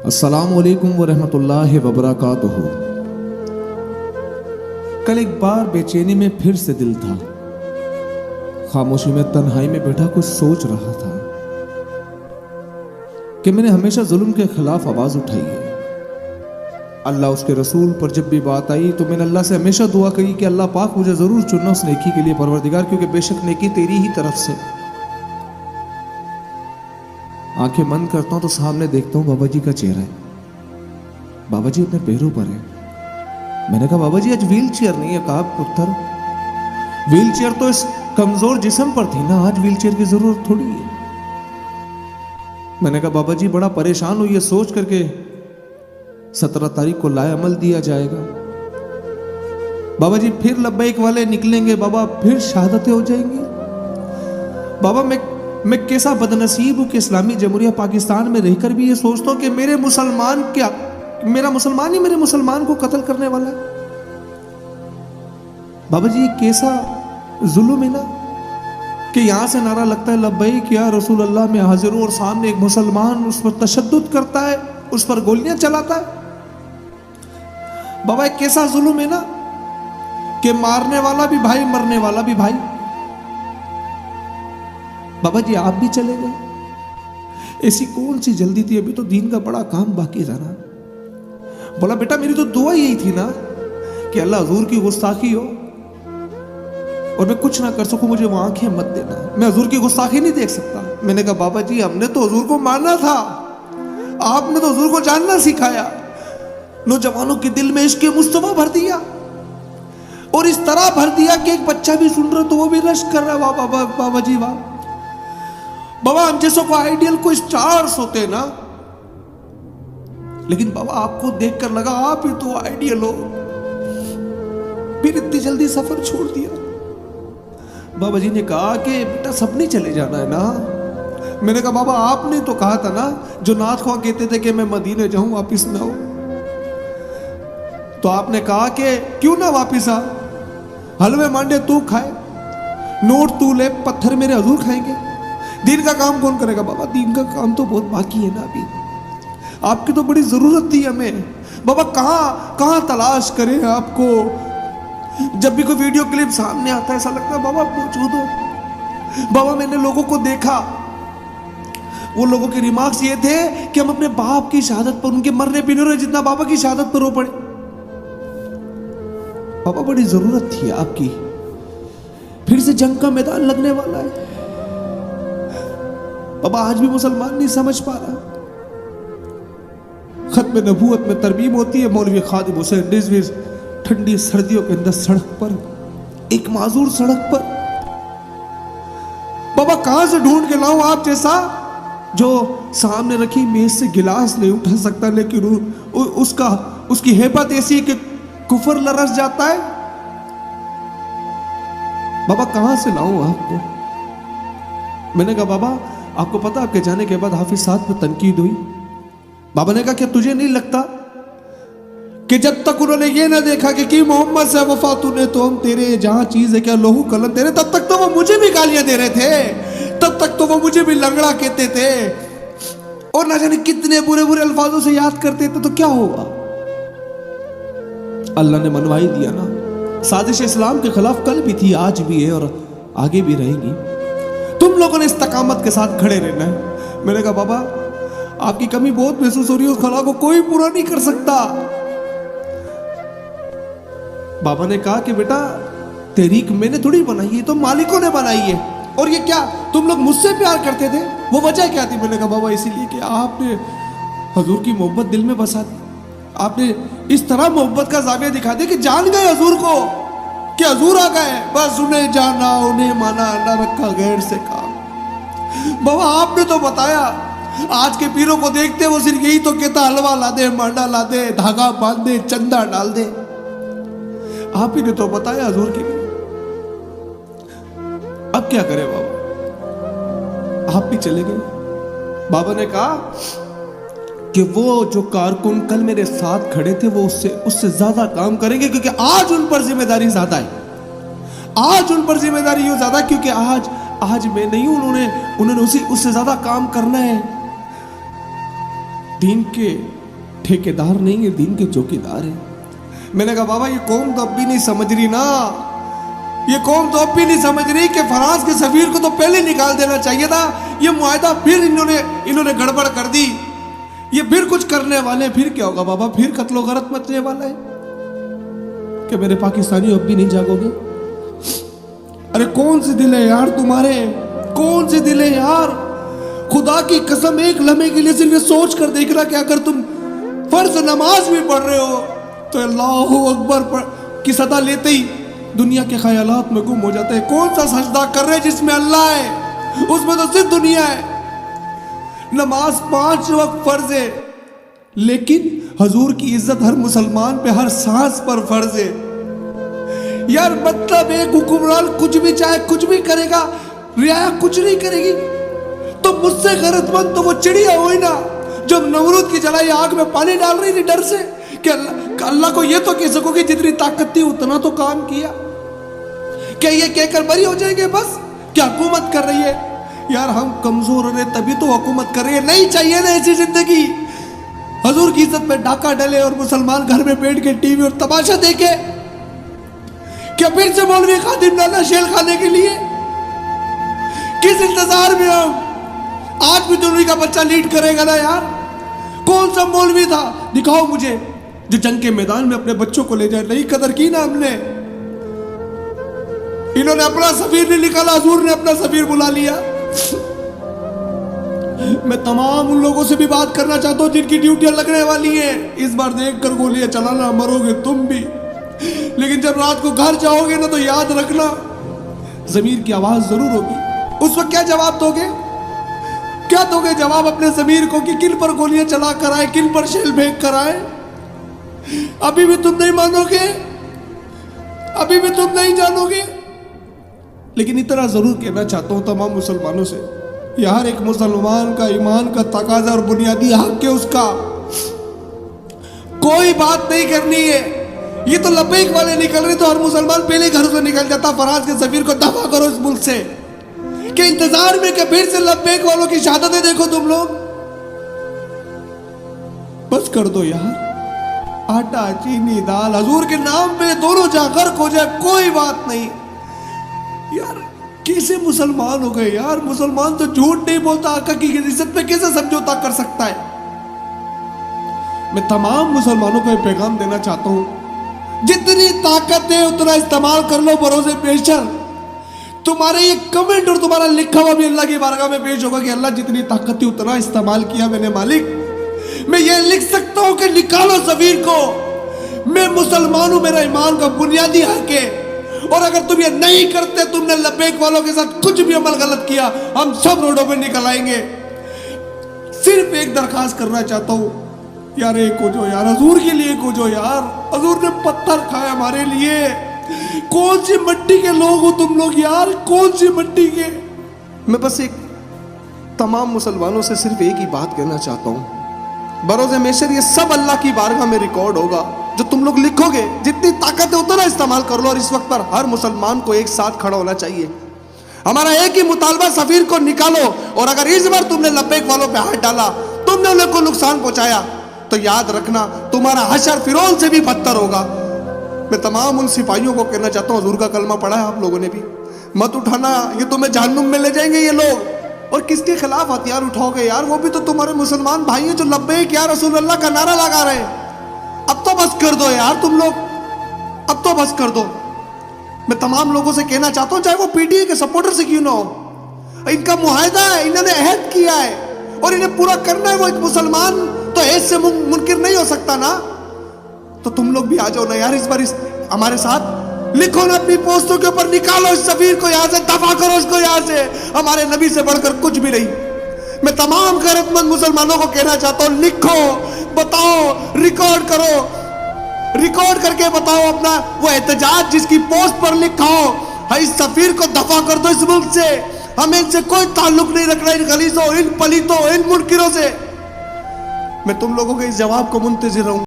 अस्सलामु अलैकुम वरहमतुल्लाहि वबरकातुहू। कल एक बार बेचैनी में फिर से दिल था, खामोशी में तन्हाई में बैठा कुछ सोच रहा था कि मैंने हमेशा जुल्म के खिलाफ आवाज उठाई है। अल्लाह उसके रसूल पर जब भी बात आई तो मैंने अल्लाह से हमेशा दुआ करी कि अल्लाह पाक मुझे जरूर चुनना उस नेकी के लिए परवरदिगार, क्योंकि बेशक नेकी तेरी ही तरफ से। आंखें बंद करता हूं तो सामने देखता हूं बाबा जी का चेहरा है। बाबा जी अपने पैरों पर है। मैंने कहा बाबा जी आज व्हील चेयर नहीं है। कहा पुत्र व्हील चेयर तो इस कमजोर जिस्म पर थी ना, आज व्हील चेयर की जरूरत थोड़ी है। मैंने कहा बाबा जी बड़ा परेशान हूं, ये सोच करके 17 तारीख को लाए अमल दिया जाएगा। बाबा जी फिर लब्बैक वाले निकलेंगे, बाबा फिर शहादतें हो जाएंगी। बाबा मैं कैसा बदनसीब हूं कि इस्लामी जमहूरिया पाकिस्तान में रहकर भी ये सोचता हूं कि मेरा मुसलमान ही मेरे मुसलमान को कत्ल करने वाला है। बाबा जी ये कैसा जुल्म है ना कि यहां से नारा लगता है लब्बैक या रसूल अल्लाह मैं हाजिर हूं, और सामने एक मुसलमान उस पर तशद्दुद करता है, उस पर गोलियां चलाता है। बाबा एक कैसा जुल्म है ना कि मारने वाला भी भाई, मरने वाला भी भाई। बाबा जी आप भी चले गए, ऐसी कौन सी जल्दी थी, अभी तो दीन का बड़ा काम बाकी था ना। बोला बेटा मेरी तो दुआ यही थी ना कि अल्लाह हुजूर की गुस्ताखी हो और मैं कुछ ना कर सकूं, मुझे वो आंखें मत देना, मैं हुजूर की गुस्ताखी नहीं देख सकता। मैंने कहा बाबा जी हमने तो हुजूर को मारना था, आपने तो हुजूर को जानना सिखाया, नौजवानों के दिल में इश्क मुस्तफा भर दिया, और इस तरह भर दिया कि एक बच्चा भी सुन रहा तो वो भी रश्क कर रहा है। वाह बाबा जी वाह। बाबा हम जैसों को आइडियल को स्टार्स होते ना, लेकिन बाबा आपको देखकर लगा आप ही तो आइडियल हो, फिर इतनी जल्दी सफर छोड़ दिया। बाबा जी ने कहा कि बेटा सब नहीं चले जाना है ना। मैंने कहा बाबा आपने तो कहा था ना, जो नाथ ख्वां कहते थे कि मैं मदीने जाऊं वापिस ना आऊं, तो आपने कहा कि क्यों ना वापिस आ, हलवे मांडे तू खाए, नोट तू ले, पत्थर मेरे हुजूर खाएंगे, दीन का काम कौन करेगा। बाबा दीन का काम तो बहुत बाकी है ना, अभी आपकी तो बड़ी जरूरत थी हमें। बाबा कहां तलाश करें आपको। जब भी कोई वीडियो क्लिप सामने आता है ऐसा लगता है बाबा मौजूद हो। बाबा मैंने लोगों को देखा, वो लोगों के रिमार्क्स ये थे कि हम अपने बाप की शहादत पर, उनके मरने पीने रहे जितना बाबा की शहादत पर रो पड़े। बाबा बड़ी जरूरत थी आपकी, फिर से जंग का मैदान लगने वाला है। बाबा आज भी मुसलमान नहीं समझ पा रहा, खत्म नबूवत में तरमीम होती है, मौलवी खादिम हुसैन रिजवी ठंडी सर्दियों के अंदर सड़क पर, एक माजूर सड़क पर। बाबा कहां से ढूंढ के लाऊं आप जैसा जो सामने रखी मेज से गिलास नहीं उठा सकता, लेकिन उसकी हेबत ऐसी है कि कुफर लरस जाता है। बाबा कहां से लाऊं आपको। मैंने कहा बाबा आपको पता आपके जाने के बाद हाफिज साहब पे तनकीद हुई। बाबा ने कहा क्या तुझे नहीं लगता कि जब तक उन्होंने ये ना देखा कि मोहम्मद से वफा तूने तो हम तेरे, जहां चीज है क्या लोहू कलम तेरे, तब तक तो वो मुझे भी गालियां दे रहे थे, तब तक तो वो मुझे भी लंगड़ा कहते थे, और ना जाने कितने बुरे बुरे अल्फाजों से याद करते थे। तो क्या हुआ, अल्लाह ने मनवाई दिया ना। साजिश इस्लाम के खिलाफ कल भी थी, आज भी है और आगे भी रहेगी। तुम लोगों ने इस्तकामत के साथ खड़े रहना है। मैंने कहा बाबा आपकी कमी बहुत महसूस हो रही है, उस खला को कोई पूरा नहीं कर सकता। बाबा ने कहा कि बेटा तहरीक मैंने थोड़ी बनाई है, तो मालिकों ने बनाई है, और ये क्या तुम लोग मुझसे प्यार करते थे, वो वजह क्या थी। मैंने कहा बाबा इसीलिए कि आपने हुजूर की मोहब्बत दिल में बसा दी, आपने इस तरह मोहब्बत का जाविया दिखा दिया कि जान गए हुजूर को कि हुजूर आ गए, बस उन्हें जाना उन्हें माना, न रखा गैर से काम। बाबा आपने तो बताया, आज के पीरों को देखते वो सिर्फ यही तो कहता हलवा ला दे, मांडा ला दे, धागा बांध दे, चंदा डाल दे। आप ही ने तो बताया हुजूर के लिए। अब क्या करें बाबा, आप भी चले गए। बाबा ने कहा कि वो जो कारकुन कल मेरे साथ खड़े थे वो उससे ज्यादा काम करेंगे, क्योंकि आज उन पर जिम्मेदारी ज्यादा है। आज उन पर जिम्मेदारी ये ज्यादा क्योंकि आज मैं नहीं हूं, उन्होंने उससे ज्यादा काम करना है। दीन के ठेकेदार नहीं है, दीन के चौकीदार है। मैंने कहा बाबा ये कौम तो अब भी नहीं समझ रही ना, ये कौम तो अब भी नहीं समझ रही कि फ्रांस के सफीर को तो पहले निकाल देना चाहिए था। ये मुआहदा फिर इन्होंने गड़बड़ कर दी, ये फिर कुछ करने वाले। फिर क्या होगा बाबा, फिर कत्लो गरत मचने वाला है कि मेरे पाकिस्तानी अब भी नहीं जागोगे। अरे कौन से दिल है यार तुम्हारे, कौन से दिल है यार। खुदा की कसम एक लम्हे के लिए सिर्फ सोच कर देखना कि अगर तुम फर्ज नमाज भी पढ़ रहे हो तो अल्लाहु अकबर की सदा लेते ही दुनिया के ख्यालात में गुम हो जाते हैं। कौन सा सजदा कर रहे जिसमें अल्लाह है, उसमें तो सिर्फ दुनिया है। नमाज 5 वक्त फर्ज है, लेकिन हजूर की इज्जत हर मुसलमान पे हर सांस पर फर्ज है यार। मतलब एक हुक्मरान कुछ भी चाहे कुछ भी करेगा, रियाया कुछ नहीं करेगी। तो मुझसे गैरतमंद तो वो चिड़िया हुई ना जब नमरूद की जलाई आग में पानी डाल रही थी डर से कि अल्लाह को ये तो कह सको कि जितनी ताकत थी उतना तो काम किया। क्या ये कहकर बरी हो जाएंगे बस क्या हुकूमत कर रही है यार। हम कमजोर हो रहे तभी तो हुकूमत कर रही है। नहीं चाहिए ना ऐसी जिंदगी। हजूर की इज्जत में डाका डले और मुसलमान घर में बैठ के टीवी और तमाशा देखे। क्या फिर से मौलवी खादिम डाला शेल खाने के लिए? किस इंतजार में हम? आज भी दुनिया का बच्चा लीड करेगा ना यार। कौन सा मौलवी था दिखाओ मुझे जो जंग के मैदान में अपने बच्चों को ले जाए। नहीं कदर की ना हमने। इन्होंने अपना सफीर नहीं निकाला, हजूर ने अपना सफीर बुला लिया। मैं तमाम उन लोगों से भी बात करना चाहता हूं जिनकी ड्यूटियां लगने वाली हैं। इस बार देखकर गोलियां चलाना, मरोगे तुम भी, लेकिन जब रात को घर जाओगे ना तो याद रखना जमीर की आवाज जरूर होगी। उस वक्त क्या जवाब दोगे? क्या दोगे जवाब अपने जमीर को कि किल पर गोलियां चला कर आए, किल पर शेल फेंक कर आए? अभी भी तुम नहीं मानोगे, अभी भी तुम नहीं जानोगे। लेकिन इतना जरूर कहना चाहता हूं तमाम मुसलमानों से, यार एक मुसलमान का ईमान का तकाजा और बुनियादी हक है उसका। कोई बात नहीं करनी है। ये तो लब्बैक वाले निकल रहे तो हर मुसलमान पहले घर से निकल जाता। फराज के सफीर को दफा करो इस मुल्क से के इंतजार में कि फिर से लब्बैक वालों की शहादतें देखो तुम लोग। बस कर दो यार। आटा चीनी दाल हजूर के नाम पे दोनों जाकर हो जाए, कोई बात नहीं यार। कैसे मुसलमान हो गए यार। मुसलमान तो झूठ नहीं बोलता, आका की इज्जत पे कैसे समझौता कर सकता है। मैं तमाम मुसलमानों को यह पैगाम देना चाहता हूं, जितनी ताकत है उतना इस्तेमाल कर लो भरोसे पेशर। तुम्हारे ये कमेंट और तुम्हारा लिखा हुआ भी अल्लाह की बारगाह में पेश होगा कि अल्लाह जितनी ताकत थी उतना इस्तेमाल किया मैंने मालिक। मैं ये लिख सकता हूं कि निकालो सफीर को। मैं मुसलमान हूं, मेरा ईमान का बुनियादी हक है। और अगर तुम ये नहीं करते, तुमने लब्बैक वालों के साथ कुछ भी अमल गलत किया, हम सब रोडों पे निकल आएंगे। सिर्फ एक दरखास्त करना चाहता हूं यार, एक हो जो यार, हजूर के लिए एक हो जो यार। हजूर ने पत्थर खाए हमारे लिए। कौन सी मिट्टी के लोग हो तुम लोग यार, कौन सी मिट्टी के। मैं बस एक तमाम मुसलमानों से सिर्फ एक ही बात कहना चाहता हूं, बरोज़े मेशर ये सब अल्लाह की बारगाह में रिकॉर्ड होगा। जो तुम लोग लिखोगे, जितनी ताकत है उतना इस्तेमाल कर लो। और इस वक्त पर हर मुसलमान को एक साथ खड़ा होना चाहिए। हमारा एक ही मुतालबा, सफीर को निकालो। और अगर इस बार तुमने लब्बैक वालों पे हाथ डाला, तुमने उन्हें को नुकसान पहुंचाया, तो याद रखना तुम्हारा हशर फिरौन से भी बदतर होगा। मैं तमाम उन सिपाहियों को कहना चाहता हूँ, हुजूर का कलमा पढ़ा है आप लोगों ने भी, मत उठाना, ये तुम्हें जहन्नुम में ले जाएंगे ये लोग। और किसके खिलाफ हथियार उठाओगे यार? वो भी तो तुम्हारे मुसलमान भाई हैं जो लब्बैक या रसूल अल्लाह का नारा लगा रहे हैं। अब तो बस कर दो यार तुम लोग, अब तो बस कर दो। मैं तमाम लोगों से कहना चाहता हूँ, चाहे वो पीटीए के सपोर्टर से क्यों ना हो, इनका मुआहदा है, इन्होंने अहद किया है और इन्हें पूरा करना है। वो एक मुसलमान तो ऐसे से मुनकिर नहीं हो सकता ना। तो तुम लोग भी आ जाओ ना यार, इस बार हमारे साथ लिखो ना अपनी पोस्टों के ऊपर, निकालो इस सफीर को यहाँ से, दफा करो इसको यहाँ से। हमारे नबी से बढ़कर कुछ भी नहीं। मैं तमाम गैरतमंद मुसलमानों को कहना चाहता हूँ, लिखो, बताओ, रिकॉर्ड करो, रिकॉर्ड करके बताओ अपना वो एहतजाज जिसकी पोस्ट पर लिखा हो, इस सफीर को दफा कर दो इस मुल्क से। हमें इनसे कोई ताल्लुक नहीं रखना, इन गलीजों, इन पलीतों, इन मुनकिरों से। मैं तुम लोगों के इस जवाब को मुंतजिर रहूं।